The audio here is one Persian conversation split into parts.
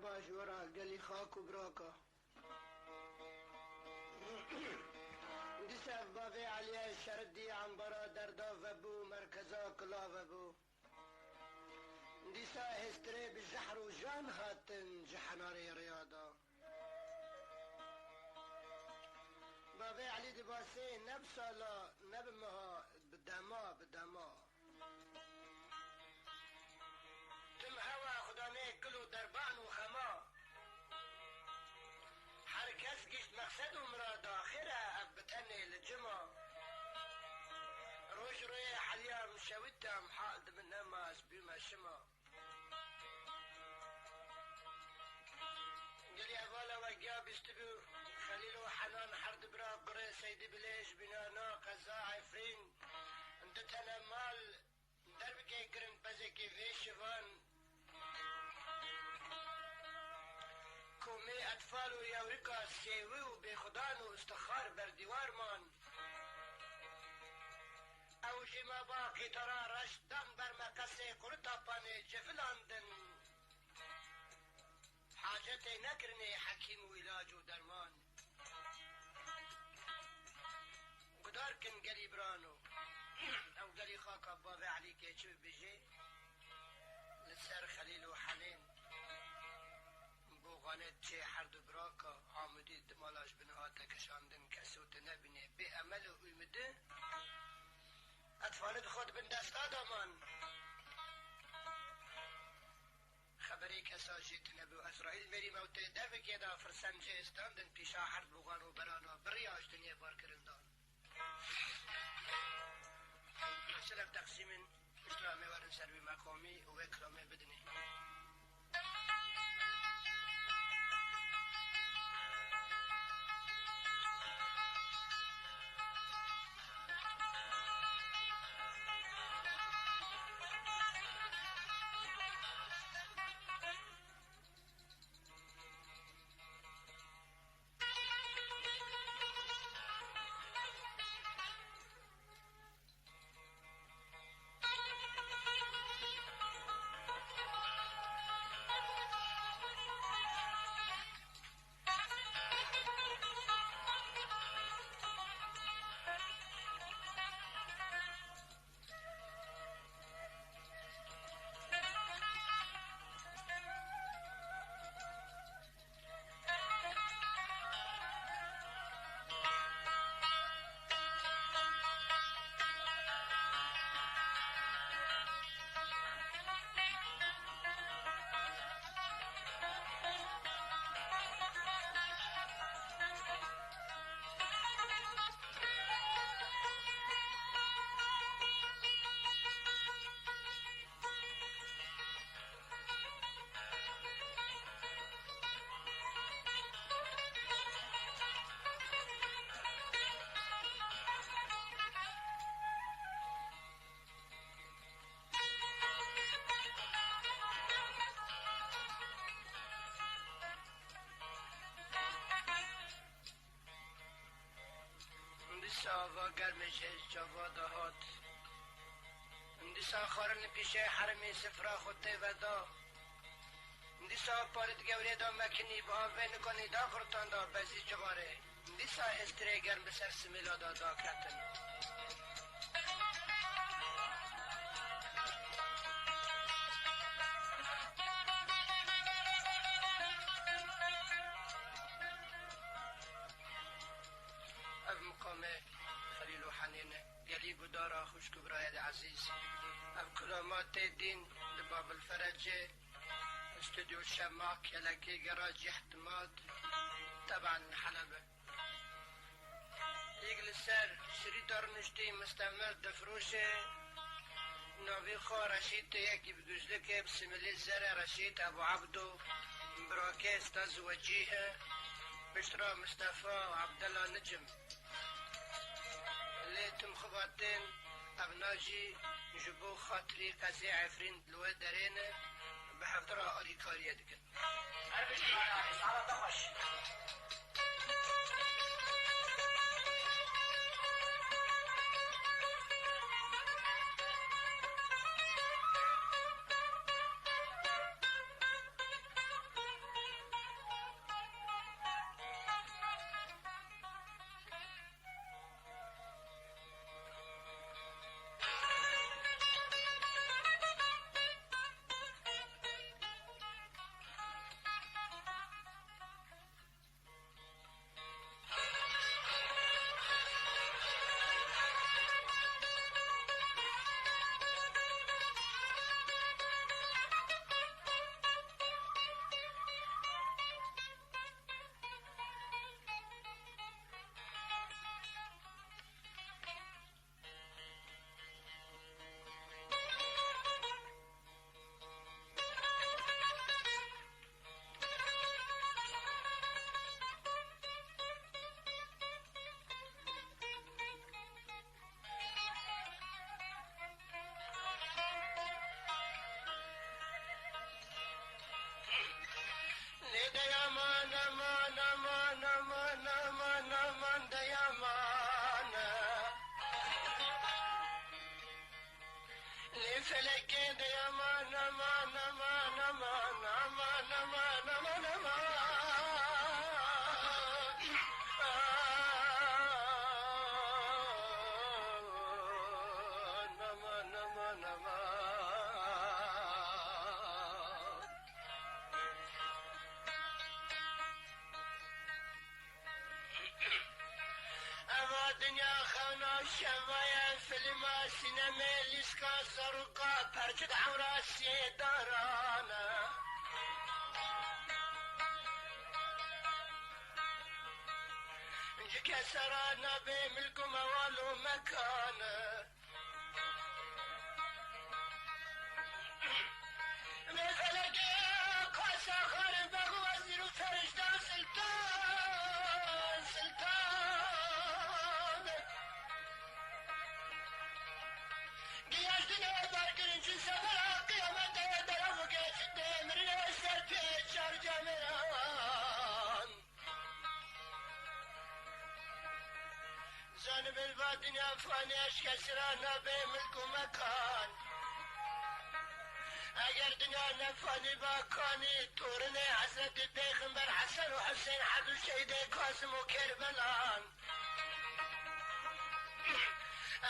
باش ورا قالي خاك وبراكا ديسا بابي عليا شردي عنبرا دردا فبو مركزا كلا فبو ديسا هستري بالجحر وجان هاتن جحناري رياضة بابي علي دباسي نفسه لا نبمها بالدماء تم هوا خداني كلو دربان وخما حركز قشت مقصد ومراد آخرة أبتني للجمع روش روي حاليا مشاوتها محاقد من نماس بما شما قلي أبالا وقيا بيستبو خليل وحنان حرد برا قري سيدي بليش بنانا قزا عفرين انت تنمال دربك يقرن بزكي في شفان كومي أطفال ويوريكا سيوي وبخدان واستخار برديوار مان او جما باقي ترى رشدان برمكسي قرطا باني جفلاندن حاجتي نكرني حكيم وعلاج ودرمان قدار كن قلي برانو او قلي خاكا بابي عليك يشوف بيجي لسر خليل وحنين بوغانت چه حرد براكا عامدي دمالاش بنهاتا كشاندن كسوت نبني بأمل ويمده اطفال خود بن دست آدمان خبری کسا جیت نبو اسرائیل میری موته دفع که دا فرسنجه استاندن پیشا حرد بوغان و برانا بریاش دنیا بار کرندان سلف تقسیمن اشترامي ورن سروي مقامي وكرامي بدني ساوا گرمش جوا دهات اندیسا خارن پیشه حرمی سفرا خودت ودا اندیسا پارت گوری دا مکنی با آوه نکنی دا خورتان دا بزی جغاره اندیسا استره گرم بسر سمیلا دا کتن اف مقامه خليل وحنين قليب ودارا خوش كبرايا العزيز اف كلامات الدين لباب الفرج استوديو الشماك يلقي جراج احتماد طبعا حلبة يقل السر شريطار نشتي مستعمل دفروشه نوبي خو رشيد يكي بجوزلك بسم الله الزرع رشيد ابو عبدو مبراكي استاذ وجيه بشرى مصطفى وعبد الله نجم ليتم خباتين ابناجي جبو خاطري قزي عفرين دلوه دارين بحفظرها أريكارية دكن أربش على دخش فلكي دي امان امان امان امان امان امان امان امان دنیا خانا شوایه فیلم سینما لیسکا سرقا پرچد عوراسی دارانه جک سرانا به ملک و موال و مکانه مثلکه قاسا خانم بگو وزیر و فرشتان سلطان سلطان گیشتنه برگرین چون سفر قیامت درم و گشته مرنه سر پیچ چار جامران زانب الباطن افغانیش کسرانا به ملک و مکان اگر دنیا نفانی باکانی تورن حضرت پیغمبر حسن و حسین حد و شهید قاسم و کربلان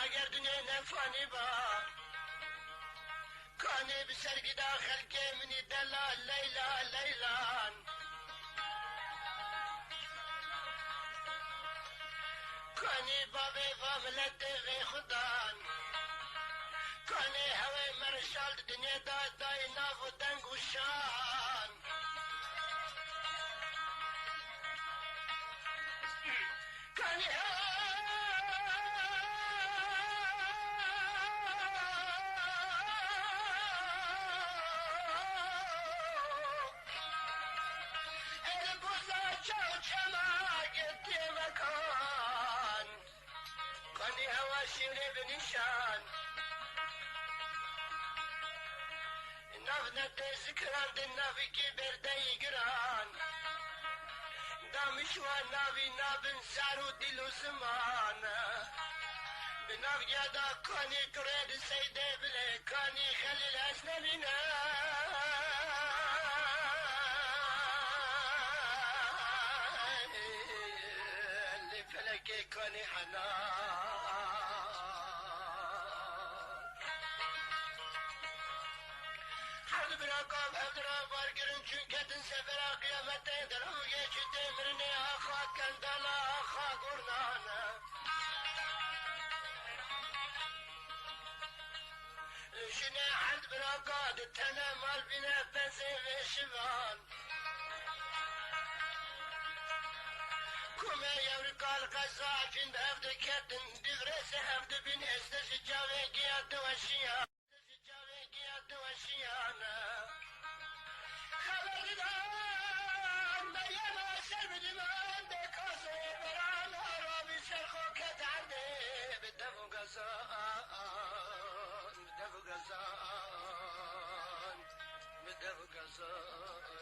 اگر دنیا نفانی با کانی بسرگی داخل که منی دلال لیلا لیلان کانی بابی با ملت غی خدان کانی هوای مرشال دنیا داد دای ناف و دنگ و شان کانی البوزا چاو چما گتی مکان کانی هوا شیره بنشان ناف نده ذکران ده نافی کی برده گران دامشوان ناوی نابن سارو دل و زمان بناف یادا کانی کرد سیده بله کانی خلیل اسنبینا اللي فلكي کانی حنان حرد براقاب هدرا بارگرن چون کتن سفرا قیامت درو geçti مرنه آخا کندالا آخا گرنانا شنه حد براقاد تنه مال بنا بزه و شوان کمه یورکال قضا فین هفته کتن دیغرس هفته بین استش جاوه گیاد وشیان وشیانه خبردان بیم سر بدمان بکاسه بران آرابی سرخو کتنده بدفو گزان بدفو گزان بدفو گزان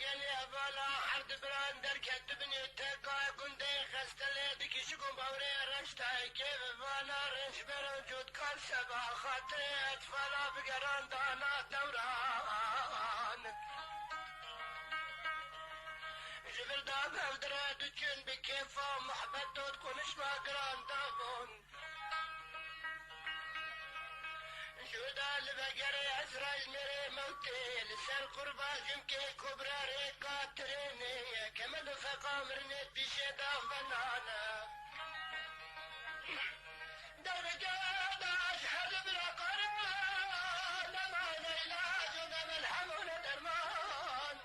گلی بالا حرد براندر کتبنی تقای گنده خستله دکشگم باوری رشتای که بالا رنج برن جود کار سبا خاطر اطفالا بگران دانا دوران جبر داب هفدره دچون بکیفا محبت دود کنشما گران دابون جودا لبگر اسرائیل میره موتی لسر قربازم که کبراره قاترینه کمل فقا مرنه پیشه دافنانه درجه داش حد براقاره نمان علاج و نمل حمون درمان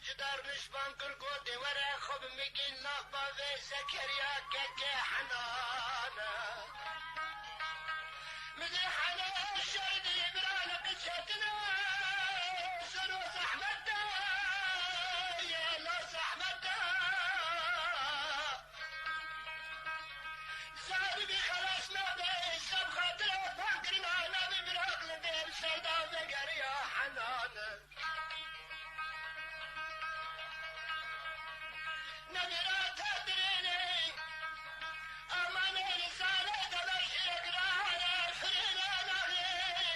جدار نشبان قرقودي ورا خب مقين لابا في زكريا كاكي حنانا مدي حنا الشردي برانا قشتنا سنو زحمتا يا لا زحمتا زاربي خلاص نبي سب خاطر فاكرنا نبي براقل بيب سيدا زكريا حنانا نبرات تدريني أمان رسالة تبشر قرار فرينا نغيري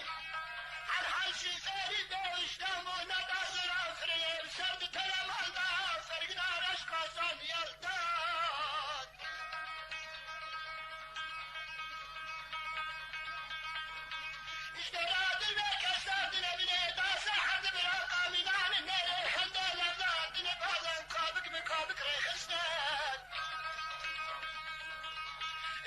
عن حالشي فاري بوشتم ونتصر أفريم سرد تلمان دا فرقنا رشقصان يلتاد اشتراد المكسات نبني تاسع حد براقامي نعم النيري حندو لفات نبازن قابك بقابك ريخستان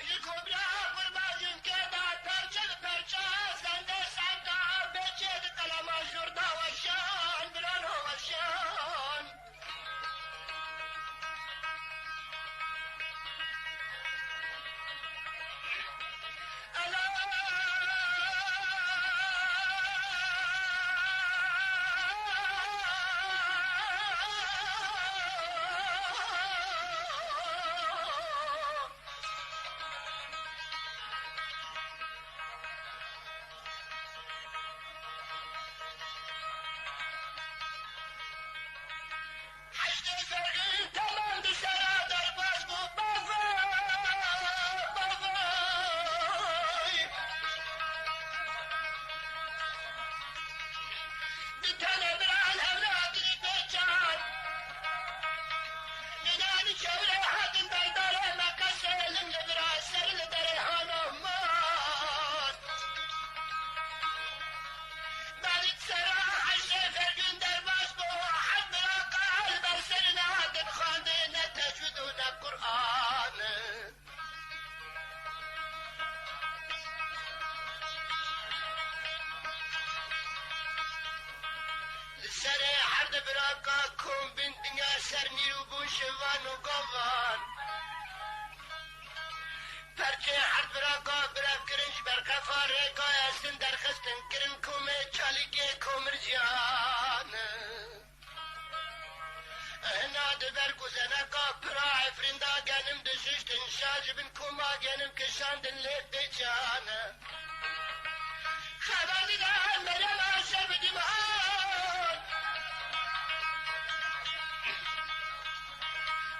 الكبرى قربازن كدا ترجل برجا سنده سنده بيجيد قلما شرطة وشان بلانو وشان سري حرد براكا كون بنتنا سرني وبوشفان وقوان برچه حرد براكا براكرنش بركفا ريكا يسن درخستن كرن كومي چاليكي كومر جيان هنا دبر كوزنكا برا عفرندا جانم دششتن شاجبن كوما جانم كشاندن ليت بيجان خبالي دان مريم عشر بدمهان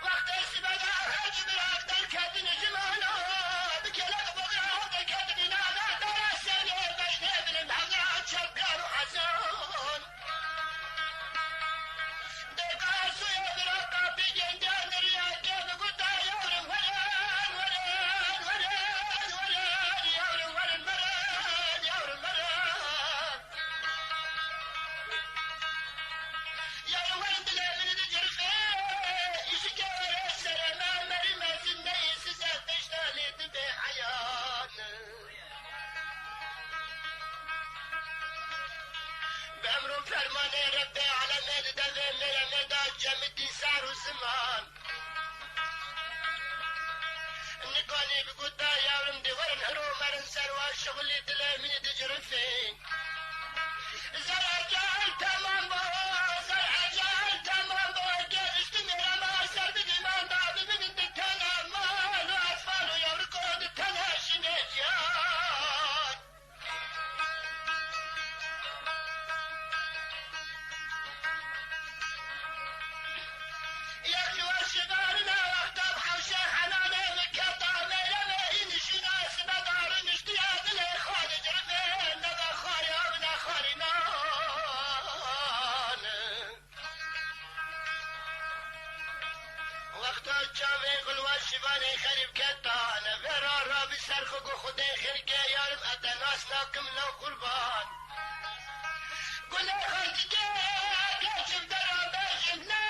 وقت السبدا هاج براك در كدن جمانا بكلك بغرا در كدن نانا درسني بشني بن بغرا شبكار وحزان دقاسو يبراك بجندان رياكي بقدا يورم وران وران وران وران يورم وران وران يورم وران يورم وران دلالي دجرخي يشكر السلام مرمى زندي سزال تشتالي تبي حيان بأمر فرمان ربي على ميد دفي مير ميدا جمدي سار وزمان نقاني بقدا يورم دي ورن هرو مرن سروا شغلي دلامي دجرفين زرع جال تمام بوا زرع جال تمام بوا كيف استمر ما سر بدمان دعب من الدكتنا مال وأطفال يوركود التنها شنيجان يخلو الشبارنا واختب حوشة حنانة مكتا ميلمين شناس بدار نشتياد الإخوان جرفين نبا خاري أبنا خاري نان وقتا جامي قلوا الشباني خريب كتان فيرا رابي سرخو خدي خلقي يارم أتناس ناكم لو قربان قلنا خلقي كيف درا بجمنا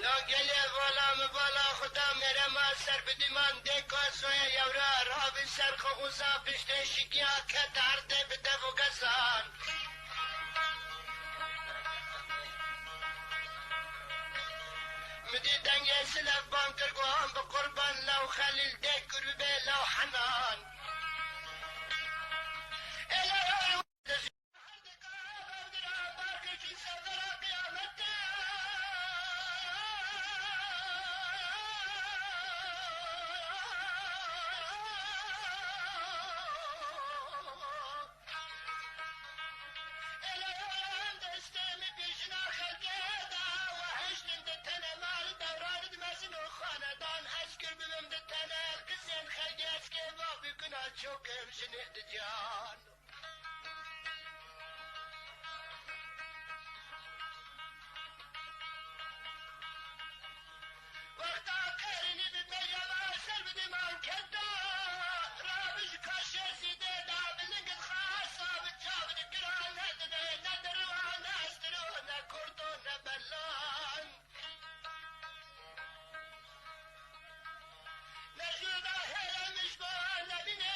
لا گلی بالا خدا میره ما سر بدی من دیکا سوی یورا را بی سر خوزا پشت شکیا که درده بده و گزان مدي دنيا سلف بانكر قوام بقربان لو خليل ديك ربي لو حنان çok hemşini diyan وقتا قرنی بتجمع سر بدی من کدا رابش کاشی دیدا بلنگت خاصا بتجابد گران ندنه ندروا نسترو نکردو نبلان نجودا هلا مشبه نبینه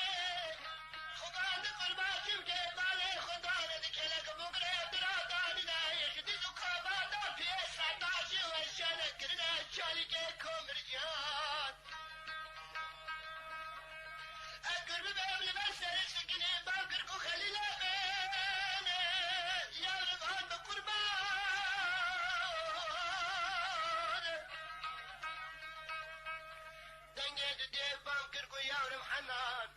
خدا قرباتیم که مالی خدا ندکلک مگره برادانی نایخدی تو کابادا پیسا داشی و شنه کرده چالی که کمرجان اگر ببیم لبسر سکنه باکر کو خلیل بینه یارم آن بقربان دنگه دیده باکر کو یارم حنان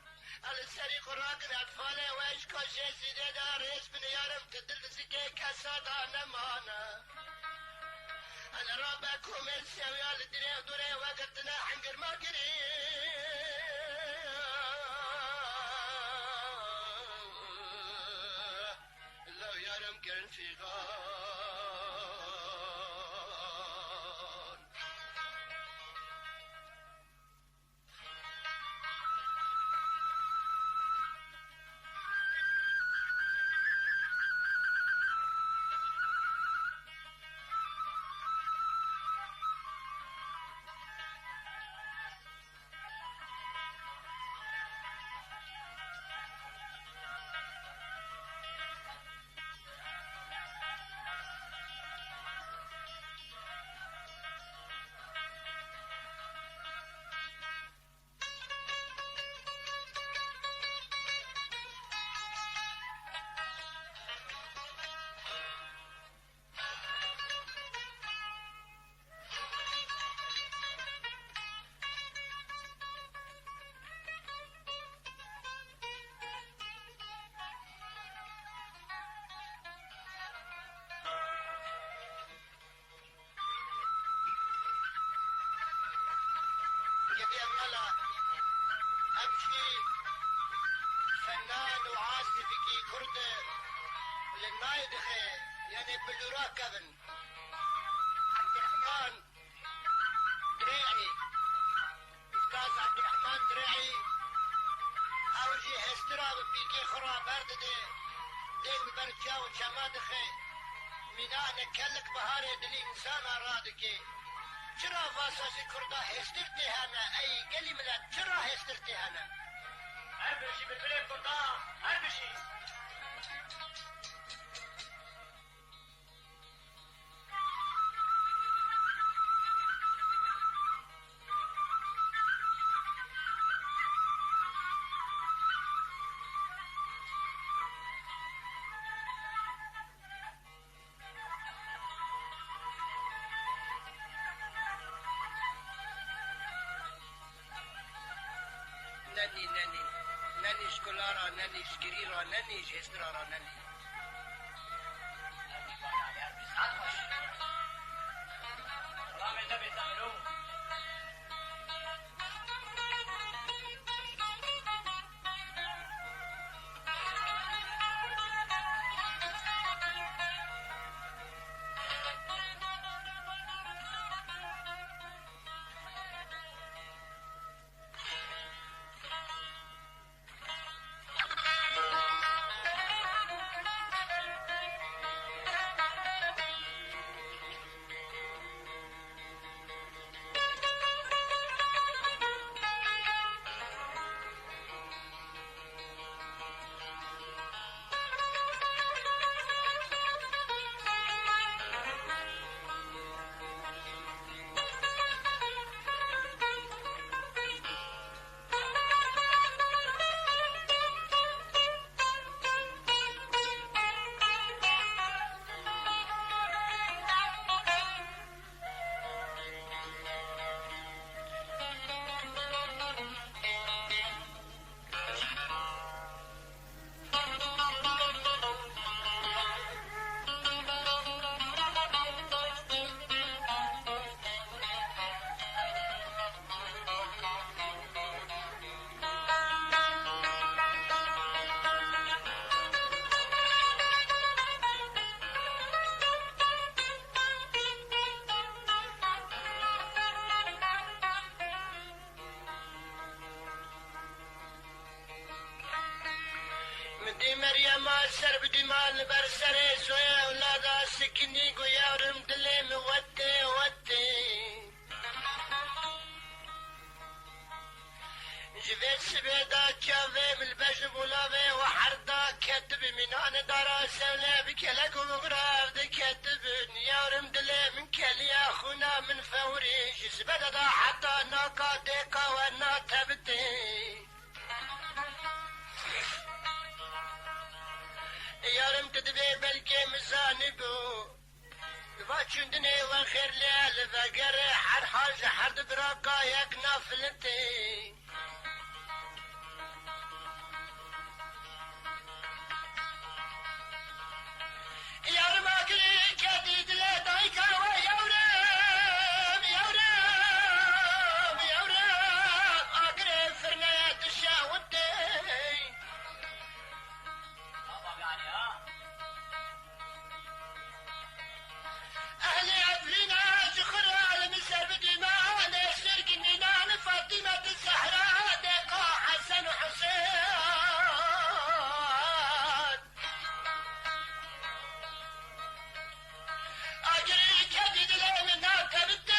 السريق الراكد أطفاله وإيش كوشي سيدي دار يسبن يارم تدرسي كي كسادا نمانا أنا رابكم السوي على الدنيا ودوري وقتنا حنقر ما قري لو يارم كرن في غار أمشي فنان وعازف كي كردة للنايدخي يعني بلورا كبن عبد الرحمن دريعي أستاذ عبد الرحمن دريعي أوجي هسترا بيكي خرا بردده دين برجا وشمادخي منا نكلك بهاري دلي إنسان رادكي چرا واساسی کرده هسترتی هنه ای گلی ملت چرا هسترتی هنه هر بشی بلبله کرده هر بشی نني شكولارا نني شكريرا نني جسترارا نني سلام النبي تعملوه مریم سر بدیمان بر سر سوی اولادا سکنی گو یارم دلیم وده جوید سبیدا جاوه ملبش بولاوه و حردا کتب منان دارا سوله بکلک و مغراب ده کتب یارم دلیم کلیا خونا من فوری جزبدا دا حتا ناکا دیکا و ناتبتی یارم تدبی بلکه مزانی بو و چندنی و خیر لیال و گر هر حاج هر دبراکا یک نافلتی یارم آگری کدی دل دایکا و یارم آگری فرنه دشاوده أهلي عفرينا جخر على مسر بديمان الشرق النينان فاطمة الزهراء دقا حسن وحسين أجري كديد لين ناتبتين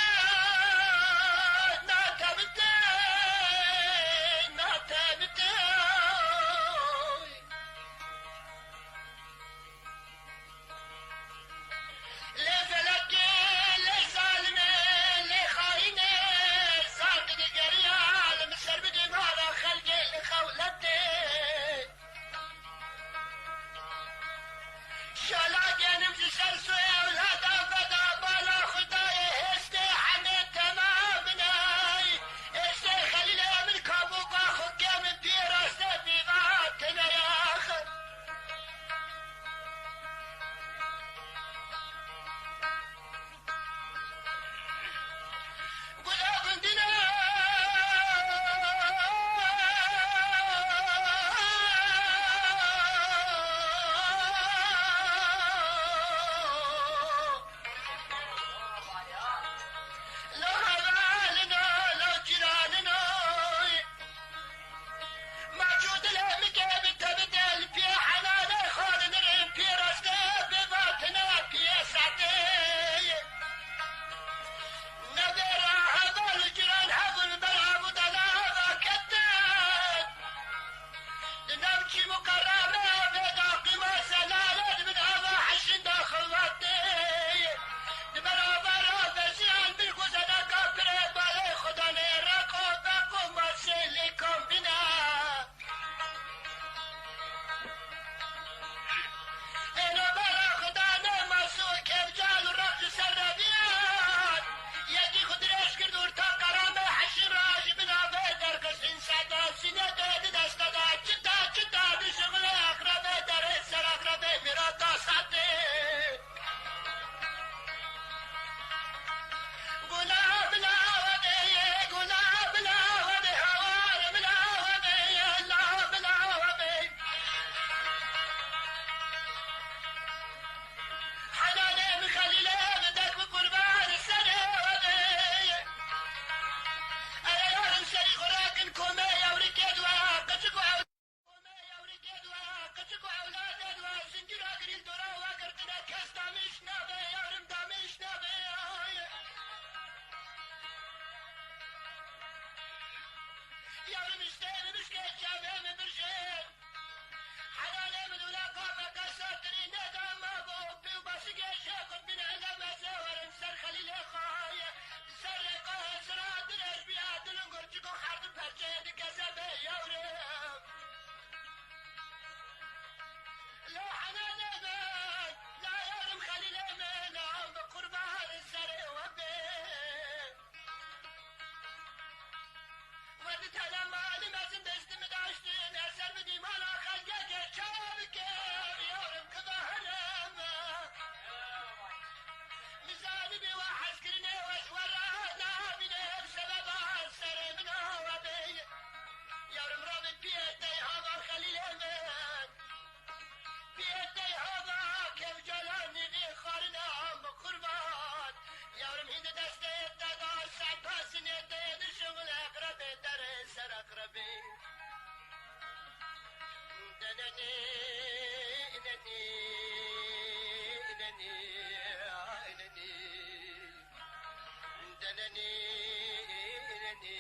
نني نني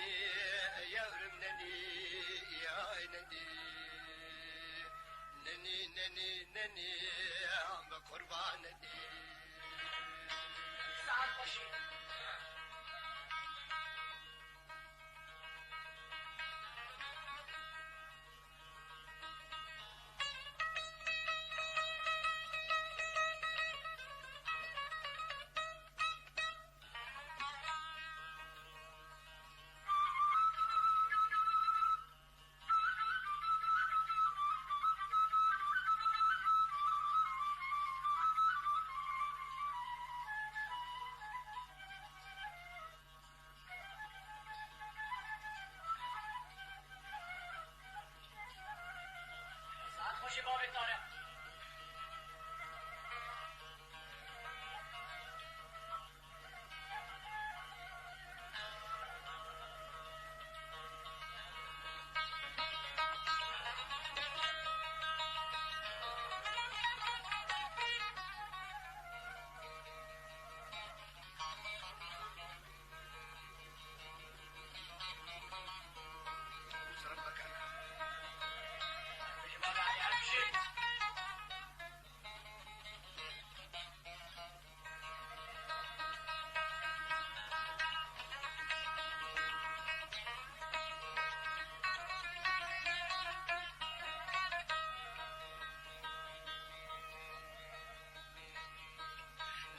يورم نني يا نني نني نني نني بقربان نني ساعت باشی خوشی بابت داره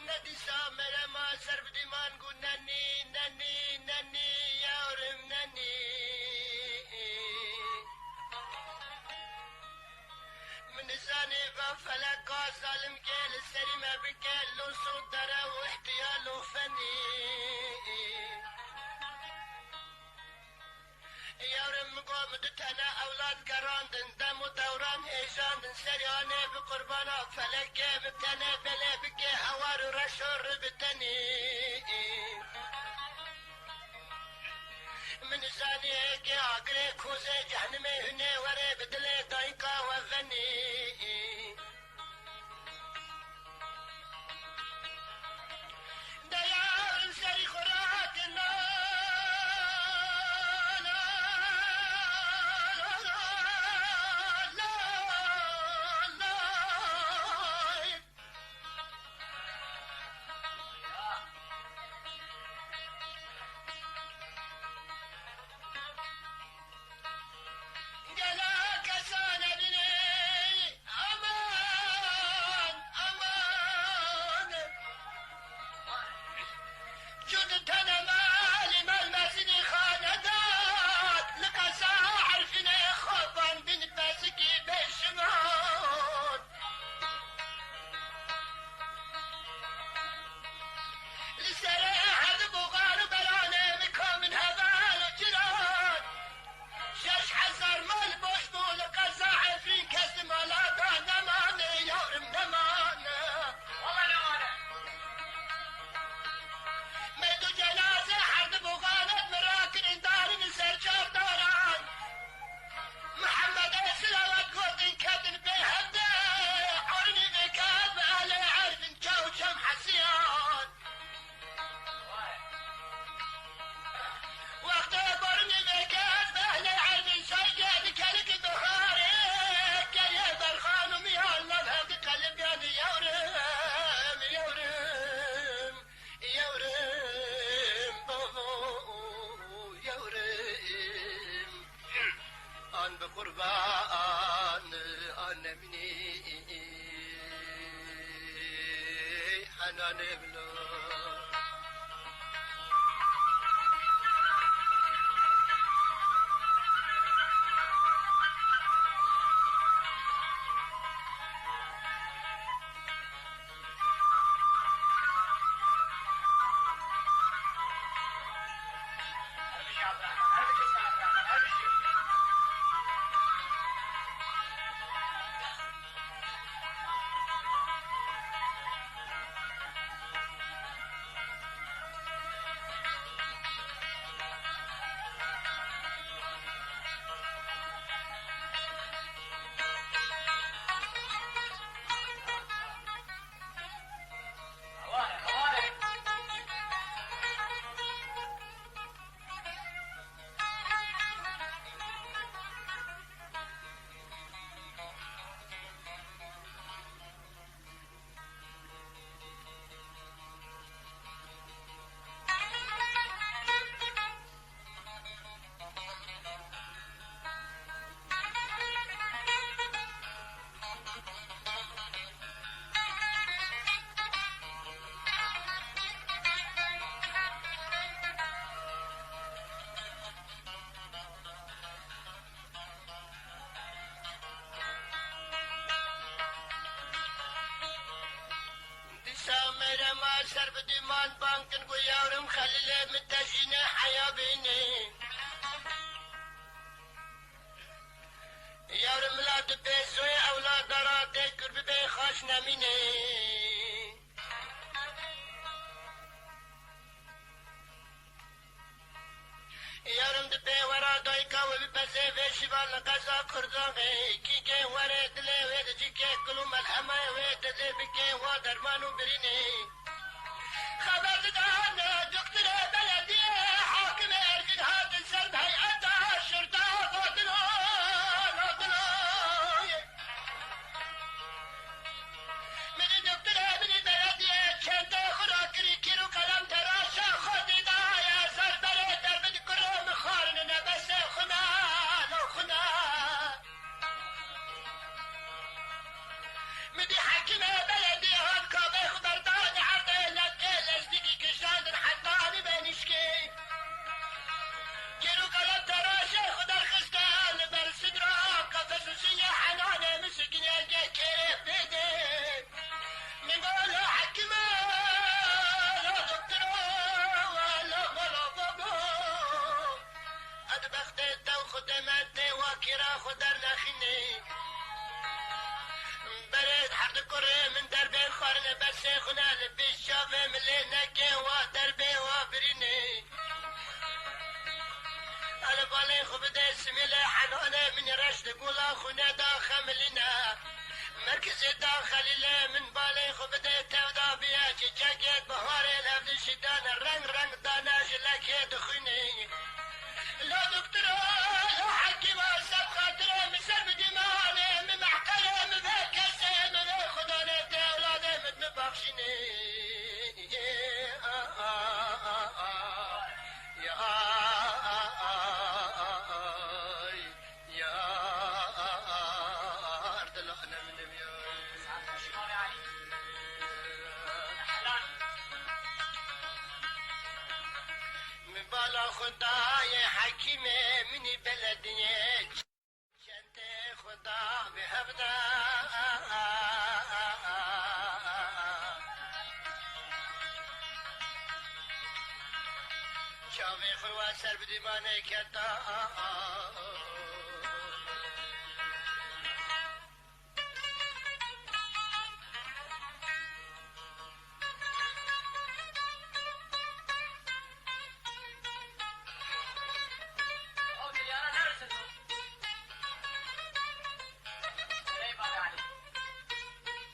ندي سامر ما سرب ديمان قول نني نني نني يا ورم نني من زاني بفلك ظالم كيل السليمة بكيل له صدرة واحتياله فني يا ورم قومدت انا اولاد قران دم ودوران هيجان سرياني بقربانا فلك بتنا بلا بكي حوار رشور بتني من زاني كي عقري كوزي جهنمي هني وري بدلي ضايقا وفني ديار سري خراك بقربان أنا مني حنان بلو بدي مان بانكن قو يورم خليلي متجيني حيا بيني يورم لا تبيزوي أولاد دراتي كرب بي خاش نميني يارم دبي ورا دايكا وببزي في شبال قزا كرداغي كيكي ورا دلي ويد جيكي كلو ملحمة ويد دلي بكي ودرمانو بريني خبر دانا دكتور بلدي حاكم اركد هاد السلب هيئتها الشرطة قاتلو من دكتور ابن بلدي شنطة خراكري كيلو كلام تراشا خدي دايا زربري دربد كرم خارننا بس خنا لو خنا مدي حكيمة بلدي هاد كابي خبرداني عرضي لكي لزدقي كشاندن حطاني بنشكي كيلو كلام تراشا خدا الخستان برسدرا كفسوسية حنانة مسكين يلقى كيف بيدي نقول حكيمة لا دكتور ولا بابا أدبخت الدو خدمت وكرا خدر نخيني بريد حرد كره من دربي خارن بس خنا لبي شافي ملي نكي ودربي وبريني أنا بالي خبدي سميلي حنانة من رشد قولا خنا داخل ملينا مركز داخلي من بالي خبدي تودا بياجي جاكيت بهاري لفد شدان الرنگ رنگ داناج لكي دخيني لا دكتور لا حكيمة سب خاطري مسر بدماني من محقري من بكسي من خداني تولادي من مبخشيني بالا خدای حکیمه منی بلدیه چند خدا به هفته چاوی خوا سر بدیمانه کتا